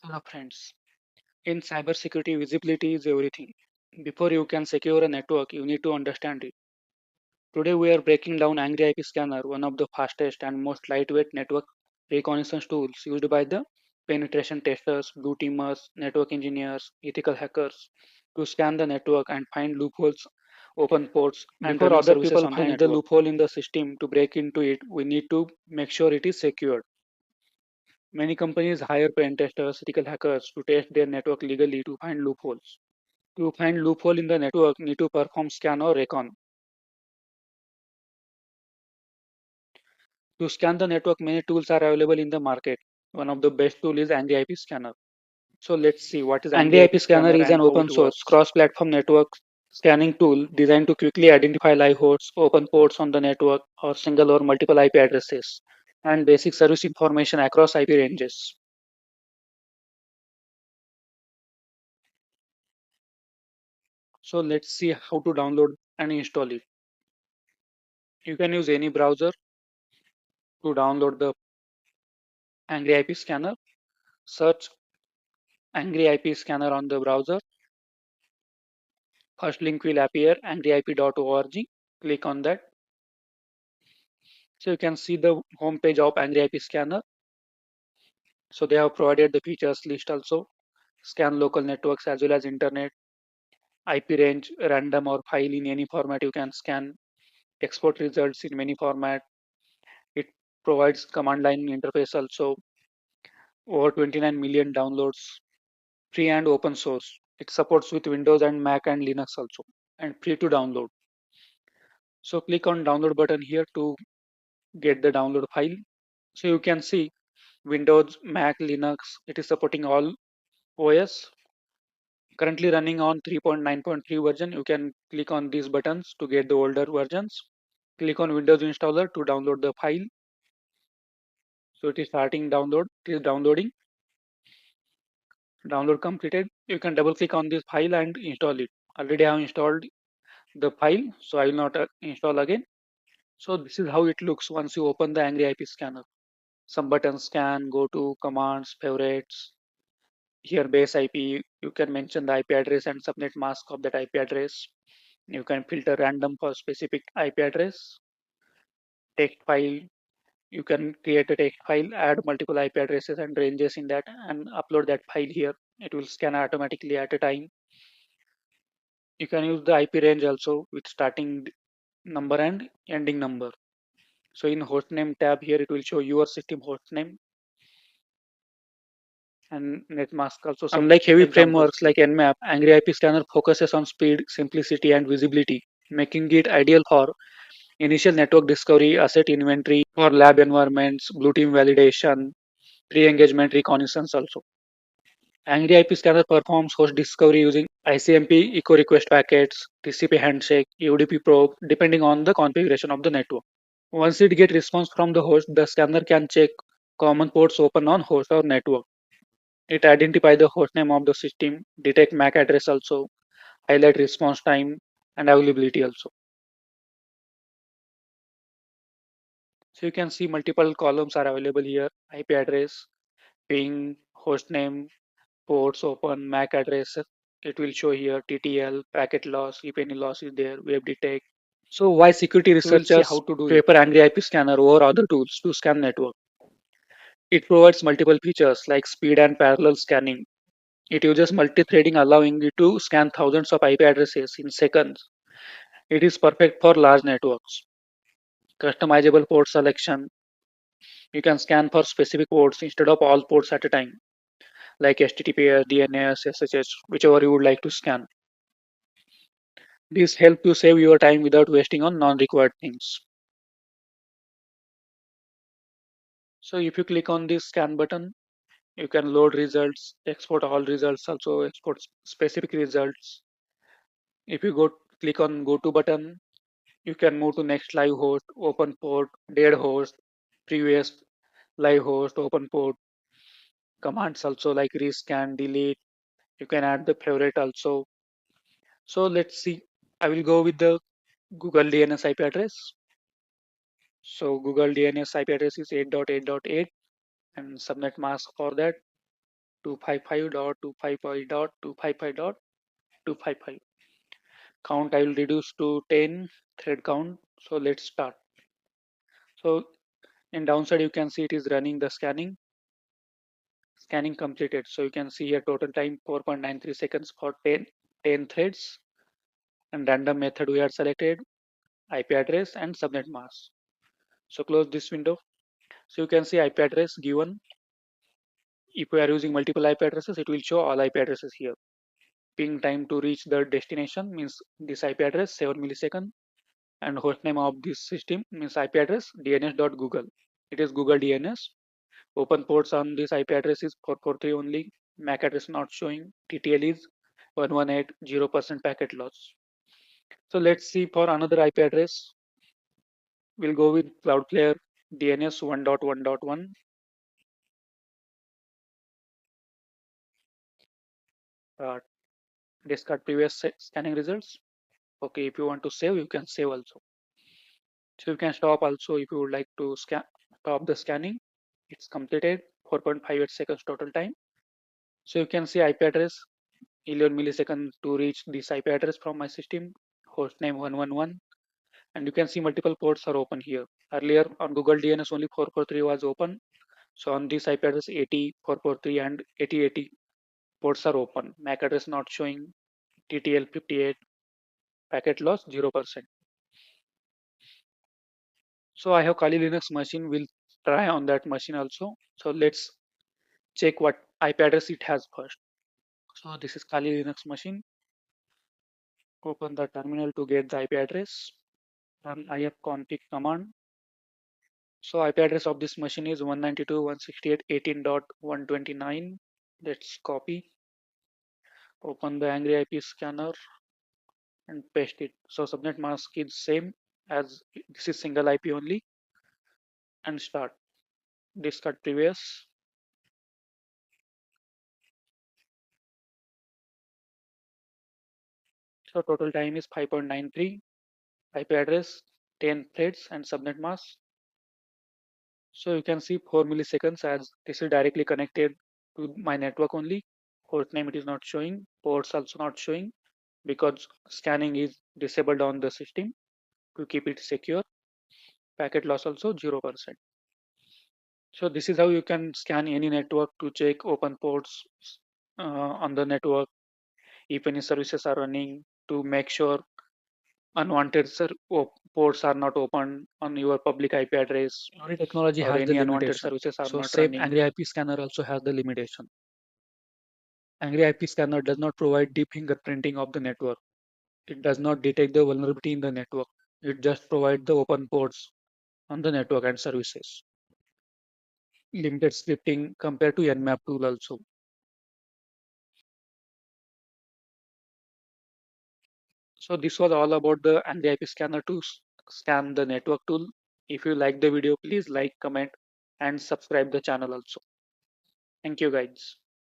Hello friends. In cybersecurity, visibility is everything. Before you can secure a network, you need to understand it. Today we are breaking down Angry IP Scanner, one of the fastest and most lightweight network reconnaissance tools used by the penetration testers, blue teamers, network engineers, ethical hackers to scan the network and find loopholes, open ports, and before running other services people on the find the network. Loophole in the system to break into it, we need to make sure it is secured. Many companies hire pen testers, ethical hackers to test their network legally to find loopholes. To find loophole in the network, need to perform scan or recon. To scan the network, many tools are available in the market. One of the best tool is Angry IP Scanner. So let's see what is Angry IP Scanner is an open source cross-platform network scanning tool designed to quickly identify live hosts, open ports on the network, or single or multiple IP addresses, and basic service information across IP ranges. So let's see how to download and install it. You can use any browser to download the Angry IP Scanner. Search Angry IP Scanner on the browser. First link will appear angryip.org. Click on that. So you can see the home page of Angry IP Scanner. So they have provided the features list also. Scan local networks as well as internet, IP range, random or file in any format you can scan, export results in many format. It provides command line interface also, over 29 million downloads, free and open source. It supports with Windows and Mac and Linux also, and free to download. So click on download button here to get the download file. So you can see Windows, Mac, Linux, it is supporting all OS. Currently running on 3.9.3 version. You can click on these buttons to get the older versions. Click on Windows installer to download the file. So it is starting download. It is downloading. Download completed. You can double click on this file and install it. Already I have installed the file, so I will not install again. So this is how it looks once you open the Angry IP Scanner. Some buttons scan, go to commands, favorites. Here base IP, you can mention the IP address and subnet mask of that IP address. You can filter random for specific IP address. Text file, you can create a text file, add multiple IP addresses and ranges in that and upload that file here. It will scan automatically at a time. You can use the IP range also with starting number and ending number. So in hostname tab here, it will show your system hostname and netmask also. Unlike heavy frameworks like Nmap, Angry IP Scanner focuses on speed, simplicity, and visibility, making it ideal for initial network discovery, asset inventory for lab environments, blue team validation, pre-engagement reconnaissance also. Angry IP Scanner performs host discovery using ICMP, echo request packets, TCP handshake, UDP probe, depending on the configuration of the network. Once it gets response from the host, the scanner can check common ports open on host or network. It identifies the host name of the system, detect MAC address also, highlight response time and availability also. So you can see multiple columns are available here: IP address, ping, host name, ports open, MAC address. It will show here TTL, packet loss, if any loss is there, web detect. So why security researchers how to do prefer Angry IP Scanner over other tools to scan network? It provides multiple features like speed and parallel scanning. It uses multi-threading, allowing you to scan thousands of IP addresses in seconds. It is perfect for large networks. Customizable port selection. You can scan for specific ports instead of all ports at a time, like HTTPS, DNS, SSH, whichever you would like to scan. This helps you save your time without wasting on non-required things. So if you click on this scan button, you can load results, export all results, also export specific results. If you go click on go to button, you can move to next live host, open port, dead host, previous live host, open port, commands also like rescan, delete. You can add the favorite also. So let's see. I will go with the Google DNS IP address. So Google DNS IP address is 8.8.8 and subnet mask for that 255.255.255.255. Count I will reduce to 10 thread count. So let's start. So in downside you can see it is running the scanning completed. So you can see here total time 4.93 seconds for 10 threads, and random method we are selected, IP address and subnet mask. So close this window. So you can see IP address given. If we are using multiple IP addresses, it will show all IP addresses here. Ping time to reach the destination means this IP address 7 millisecond, and hostname of this system means IP address dns.google. It is Google DNS. Open ports on this IP address is 443 only. MAC address not showing. TTL is 118, 0% packet loss. So let's see for another IP address. We'll go with Cloudflare DNS 1.1.1. Uh, Discard previous scanning results. Okay, if you want to save, you can save also. So you can stop also if you would like to stop the scanning. It's completed 4.58 seconds total time. So you can see IP address 11 milliseconds to reach this IP address from my system, hostname 111, and you can see multiple ports are open here. Earlier on Google DNS only 443 was open. So on this IP address 80, 443 and 8080 ports are open. MAC address not showing, TTL 58, packet loss 0%. So I have Kali Linux machine. We'll try on that machine also. So let's check what IP address it has first. So this is Kali Linux machine. Open the terminal to get the IP address. Run ifconfig command. So IP address of this machine is 192.168.18.129. Let's copy. Open the Angry IP scanner and paste it. So subnet mask is same as this is single IP only, and start. Discard previous. So total time is 5.93. IP address 10 threads and subnet mask. So you can see 4 milliseconds as this is directly connected to my network only. Port name it is not showing, ports also not showing because scanning is disabled on the system to keep it secure. Packet loss also 0%. So this is how you can scan any network to check open ports on the network, if any services are running, to make sure unwanted ports are not open on your public IP address, Every technology or has the any unwanted limitation. services are So not same running. Angry IP scanner also has the limitation. Angry IP scanner does not provide deep fingerprinting of the network. It does not detect the vulnerability in the network. It just provides the open ports on the network and services. Limited scripting compared to Nmap tool also. So this was all about the Angry IP scanner to scan the network tool. If you like the video, please like, comment and subscribe the channel also. Thank you guys.